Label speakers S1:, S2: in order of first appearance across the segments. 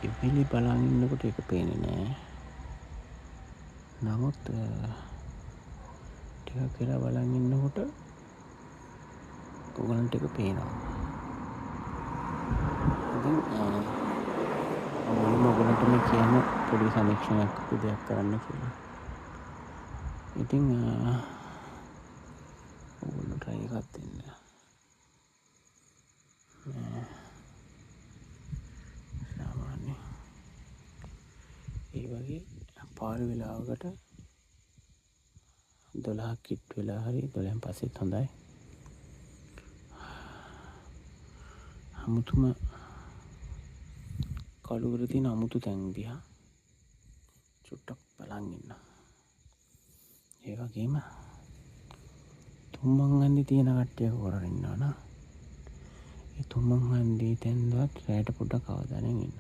S1: ඉවිලි බලන් ඉන්නකොට ඒක පේන්නේ නෑ. නමුත් ටිකක් වෙලා බලන් ඉන්නකොට ඔයගලන්ට ඒක පේනවා. ඉතින් මුලින්ම ඔයගලන්ට මේ කියන පොඩි සමීක්ෂණයක් අපි දෙයක් කරන්න කියලා. ඉතින් ඔයගොල්ලෝ try එකක් දෙන්න. සාමාන්‍ය ඒ වගේ පාළු වෙලාවකට 12ක් කිට්ටු වෙලා හරි 12න් පස්සෙත් හොඳයි. අමුතුම කළුවර තියෙන අමුතු තැන් දිහා චුට්ටක් බලන් ඉන්න. ඒ වගේම තුම්මං හන්දි තියෙන කට්ටියක කරගෙන ඉන්නවා නා. ඒ තුම්මං හන්දි තැන්වත් රැයට පොඩ්ඩක් අවධානයෙන් ඉන්න.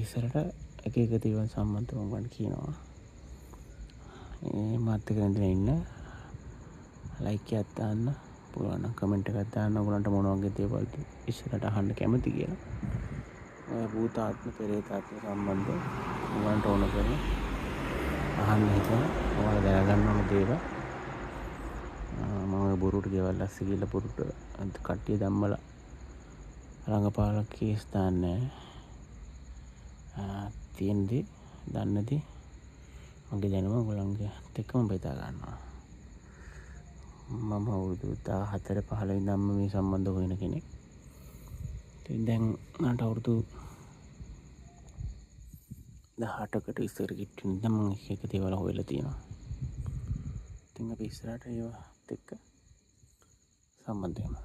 S1: ඉස්සරට එක එක දේවල් සම්බන්ධව මම කියනවා. මාත් එක්ක ඉඳලා ඉන්න. ලයික් එකක් දාන්න, පුළුවන් නම් කමෙන්ට් එකක් දාන්න ඔයගලන්ට මොන වගේ දේවල් ඉස්සරට අහන්න කැමති කියලා. ඔය භූතාත්ම, පෙරේතාත්ම සම්බන්ධව ඔයගලන්ට ඕන කරන අහන්න හිතන ඔයාලා දැනගන්න ඕන දේවල් මම ඔය බොරුට ගෙවල් ඇස්සේ ගිහලා බොරුට කට්ටිය දැම්මලා රඟපාලා කේස් දාන්නේ නැහැ. තියෙන දේ, දන්න දේ මගේ දැනුම ඔයගලන්ගේ එක්කම බෙදා ගන්නවා. මම අවුරුදු 14 15 ඉඳන්ම මේ සම්බන්ධ හොයන කෙනෙක්. ඉතින් දැන් මට අවුරුදු 18කට ඉස්සර කිට්ටු ඉඳන් මම එක දේවල් හොයලා තියෙනවා. ඉතින් අපි ඉස්සරහට ඒවත් එක්ක සම්බන්ධ වෙමු.